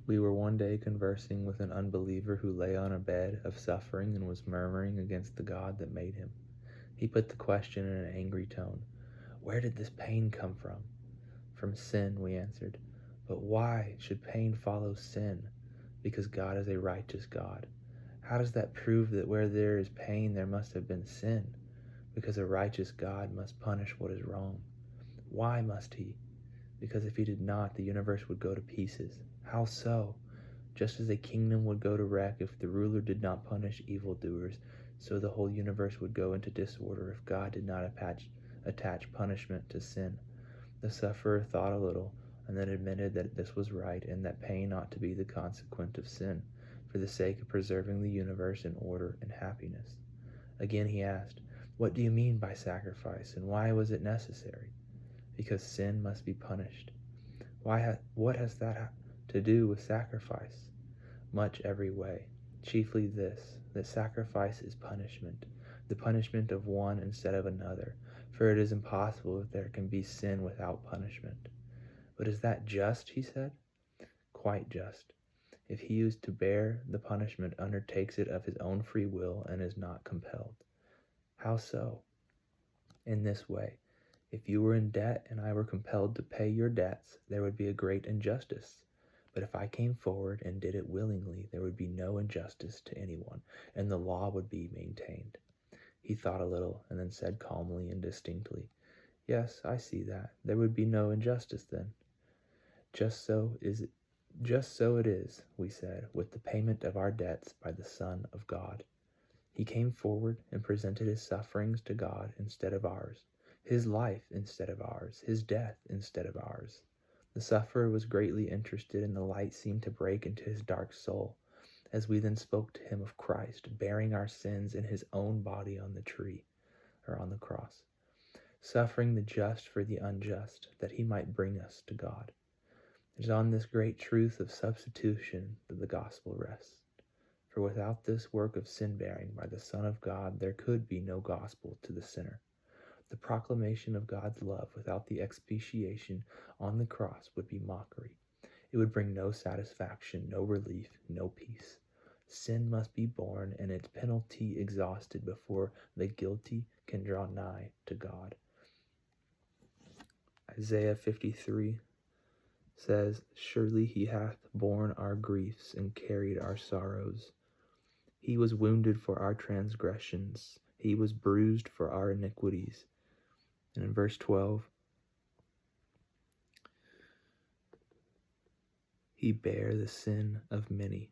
We were one day conversing with an unbeliever who lay on a bed of suffering and was murmuring against the God that made him. He put the question in an angry tone. Where did this pain come from? From sin, we answered. But why should pain follow sin? Because God is a righteous God. How does that prove that where there is pain there must have been sin? Because a righteous God must punish what is wrong. Why must he? Because if he did not, the universe would go to pieces. How so? Just as a kingdom would go to wreck if the ruler did not punish evildoers, so the whole universe would go into disorder if God did not attach punishment to sin. The sufferer thought a little, and then admitted that this was right and that pain ought to be the consequence of sin, for the sake of preserving the universe in order and happiness. Again he asked, What do you mean by sacrifice, and why was it necessary? Because sin must be punished. What has that to do with sacrifice? Much every way. Chiefly this, that sacrifice is punishment, the punishment of one instead of another, for it is impossible that there can be sin without punishment. But is that just, he said? Quite just. If he who is to bear the punishment undertakes it of his own free will and is not compelled. How so? In this way. If you were in debt and I were compelled to pay your debts, there would be a great injustice. But if I came forward and did it willingly, there would be no injustice to anyone, and the law would be maintained. He thought a little, and then said calmly and distinctly, Yes, I see that. There would be no injustice then. Just so it is, we said, with the payment of our debts by the Son of God. He came forward and presented his sufferings to God instead of ours, his life instead of ours, his death instead of ours. The sufferer was greatly interested, and the light seemed to break into his dark soul, as we then spoke to him of Christ, bearing our sins in his own body on the tree, or on the cross, suffering the just for the unjust, that he might bring us to God. It is on this great truth of substitution that the gospel rests. For without this work of sin-bearing by the Son of God, there could be no gospel to the sinner. The proclamation of God's love without the expiation on the cross would be mockery. It would bring no satisfaction, no relief, no peace. Sin must be borne and its penalty exhausted before the guilty can draw nigh to God. Isaiah 53 says, Surely he hath borne our griefs and carried our sorrows. He was wounded for our transgressions. He was bruised for our iniquities. And in verse 12, he bare the sin of many.